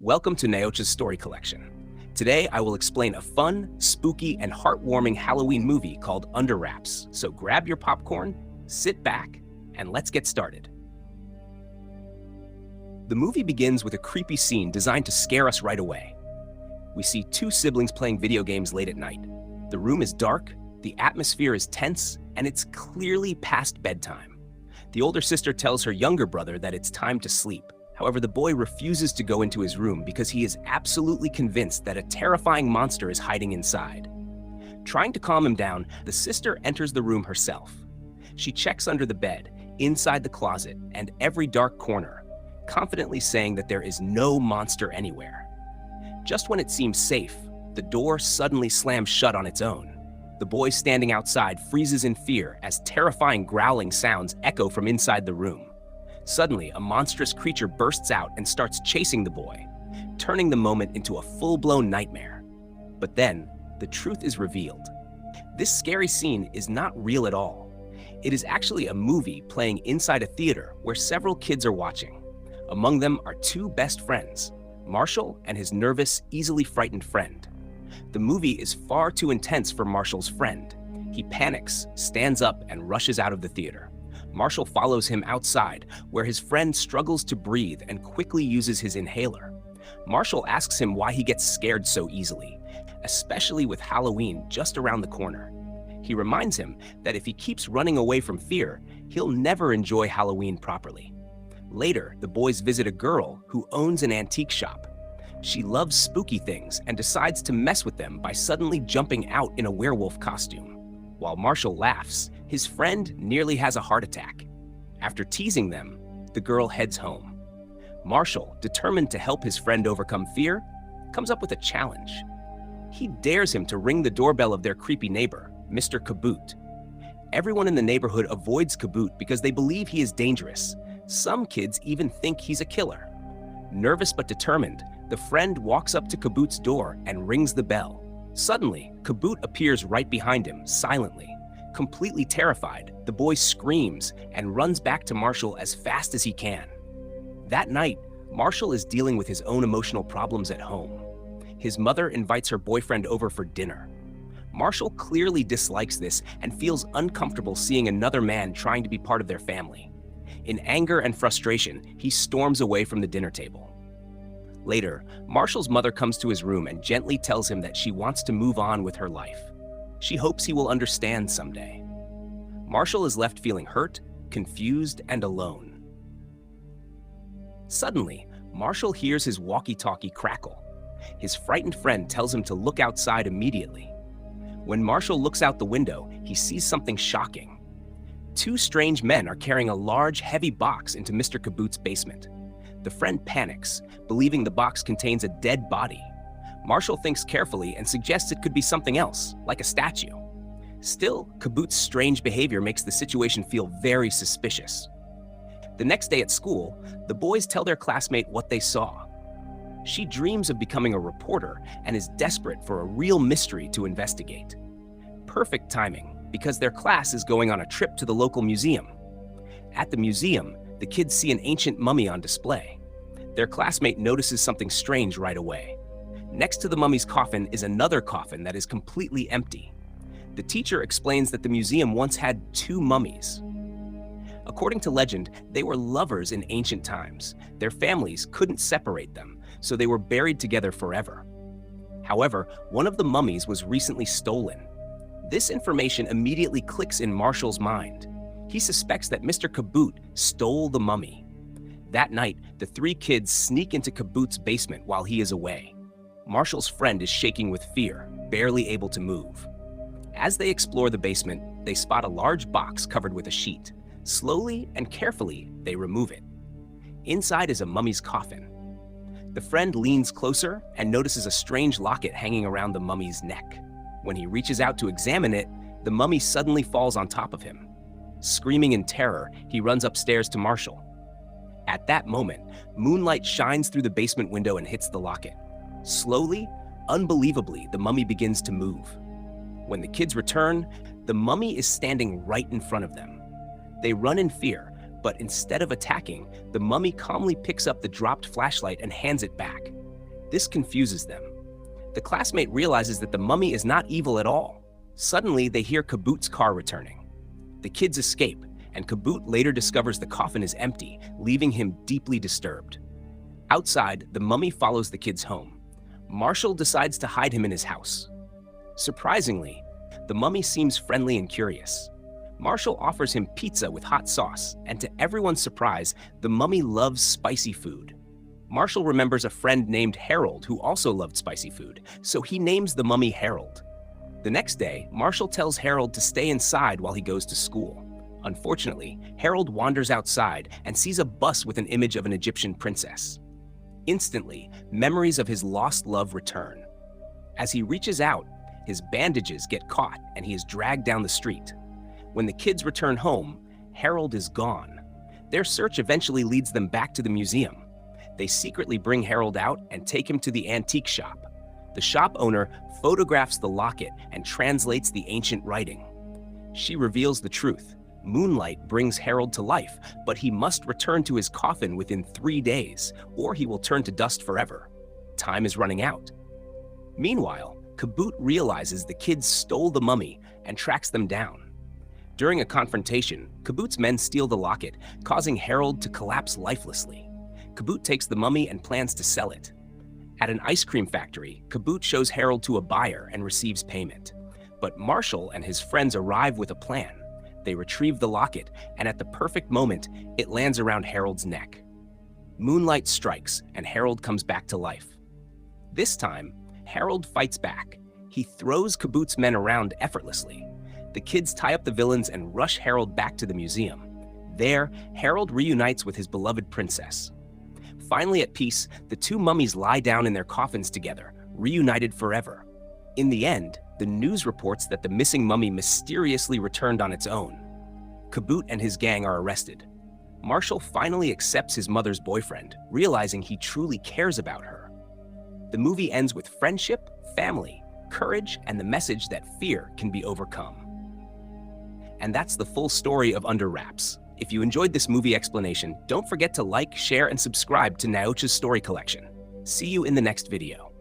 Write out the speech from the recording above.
Welcome to Naocha's Story Collection. Today, I will explain a fun, spooky, and heartwarming Halloween movie called Under Wraps. So grab your popcorn, sit back, and let's get started. The movie begins with a creepy scene designed to scare us right away. We see two siblings playing video games late at night. The room is dark, the atmosphere is tense, and it's clearly past bedtime. The older sister tells her younger brother that it's time to sleep. However, the boy refuses to go into his room because he is absolutely convinced that a terrifying monster is hiding inside. Trying to calm him down, the sister enters the room herself. She checks under the bed, inside the closet, and every dark corner, confidently saying that there is no monster anywhere. Just when it seems safe, the door suddenly slams shut on its own. The boy standing outside freezes in fear as terrifying growling sounds echo from inside the room. Suddenly, a monstrous creature bursts out and starts chasing the boy, turning the moment into a full-blown nightmare. But then, the truth is revealed. This scary scene is not real at all. It is actually a movie playing inside a theater where several kids are watching. Among them are two best friends, Marshall and his nervous, easily frightened friend. The movie is far too intense for Marshall's friend. He panics, stands up, and rushes out of the theater. Marshall follows him outside, where his friend struggles to breathe and quickly uses his inhaler. Marshall asks him why he gets scared so easily, especially with Halloween just around the corner. He reminds him that if he keeps running away from fear, he'll never enjoy Halloween properly. Later, the boys visit a girl who owns an antique shop. She loves spooky things and decides to mess with them by suddenly jumping out in a werewolf costume. While Marshall laughs, his friend nearly has a heart attack. After teasing them, the girl heads home. Marshall, determined to help his friend overcome fear, comes up with a challenge. He dares him to ring the doorbell of their creepy neighbor, Mr. Kaboot. Everyone in the neighborhood avoids Kaboot because they believe he is dangerous. Some kids even think he's a killer. Nervous but determined, the friend walks up to Kaboot's door and rings the bell. Suddenly, Kaboot appears right behind him, silently. Completely terrified, the boy screams and runs back to Marshall as fast as he can. That night, Marshall is dealing with his own emotional problems at home. His mother invites her boyfriend over for dinner. Marshall clearly dislikes this and feels uncomfortable seeing another man trying to be part of their family. In anger and frustration, he storms away from the dinner table. Later, Marshall's mother comes to his room and gently tells him that she wants to move on with her life. She hopes he will understand someday. Marshall is left feeling hurt, confused, and alone. Suddenly, Marshall hears his walkie-talkie crackle. His frightened friend tells him to look outside immediately. When Marshall looks out the window, he sees something shocking. Two strange men are carrying a large, heavy box into Mr. Kaboot's basement. The friend panics, believing the box contains a dead body. Marshall thinks carefully and suggests it could be something else, like a statue. Still, Kaboot's strange behavior makes the situation feel very suspicious. The next day at school, the boys tell their classmate what they saw. She dreams of becoming a reporter and is desperate for a real mystery to investigate. Perfect timing, because their class is going on a trip to the local museum. At the museum, the kids see an ancient mummy on display. Their classmate notices something strange right away. Next to the mummy's coffin is another coffin that is completely empty. The teacher explains that the museum once had two mummies. According to legend, they were lovers in ancient times. Their families couldn't separate them, so they were buried together forever. However, one of the mummies was recently stolen. This information immediately clicks in Marshall's mind. He suspects that Mr. Kaboot stole the mummy. That night, the three kids sneak into Kaboot's basement while he is away. Marshall's friend is shaking with fear, barely able to move. As they explore the basement, they spot a large box covered with a sheet. Slowly and carefully, they remove it. Inside is a mummy's coffin. The friend leans closer and notices a strange locket hanging around the mummy's neck. When he reaches out to examine it, the mummy suddenly falls on top of him. Screaming in terror, he runs upstairs to Marshall. At that moment, moonlight shines through the basement window and hits the locket. Slowly, unbelievably, the mummy begins to move. When the kids return, the mummy is standing right in front of them. They run in fear, but instead of attacking, the mummy calmly picks up the dropped flashlight and hands it back. This confuses them. The classmate realizes that the mummy is not evil at all. Suddenly, they hear Kaboot's car returning. The kids escape, and Kaboot later discovers the coffin is empty, leaving him deeply disturbed. Outside, the mummy follows the kids home. Marshall decides to hide him in his house. Surprisingly, the mummy seems friendly and curious. Marshall offers him pizza with hot sauce, and to everyone's surprise, the mummy loves spicy food. Marshall remembers a friend named Harold who also loved spicy food, so he names the mummy Harold. The next day, Marshall tells Harold to stay inside while he goes to school. Unfortunately, Harold wanders outside and sees a bus with an image of an Egyptian princess. Instantly, memories of his lost love return. As he reaches out, his bandages get caught and he is dragged down the street. When the kids return home, Harold is gone. Their search eventually leads them back to the museum. They secretly bring Harold out and take him to the antique shop. The shop owner photographs the locket and translates the ancient writing. She reveals the truth. Moonlight brings Harold to life, but he must return to his coffin within 3 days, or he will turn to dust forever. Time is running out. Meanwhile, Kaboot realizes the kids stole the mummy and tracks them down. During a confrontation, Kaboot's men steal the locket, causing Harold to collapse lifelessly. Kaboot takes the mummy and plans to sell it. At an ice cream factory, Kaboot shows Harold to a buyer and receives payment. But Marshall and his friends arrive with a plan. They retrieve the locket, and at the perfect moment, it lands around Harold's neck. Moonlight strikes, and Harold comes back to life. This time, Harold fights back. He throws Kaboot's men around effortlessly. The kids tie up the villains and rush Harold back to the museum. There, Harold reunites with his beloved princess. Finally at peace, the two mummies lie down in their coffins together, reunited forever. In the end, the news reports that the missing mummy mysteriously returned on its own. Kaboot and his gang are arrested. Marshall finally accepts his mother's boyfriend, realizing he truly cares about her. The movie ends with friendship, family, courage, and the message that fear can be overcome. And that's the full story of Under Wraps. If you enjoyed this movie explanation, don't forget to like, share, and subscribe to Naocha's story collection. See you in the next video.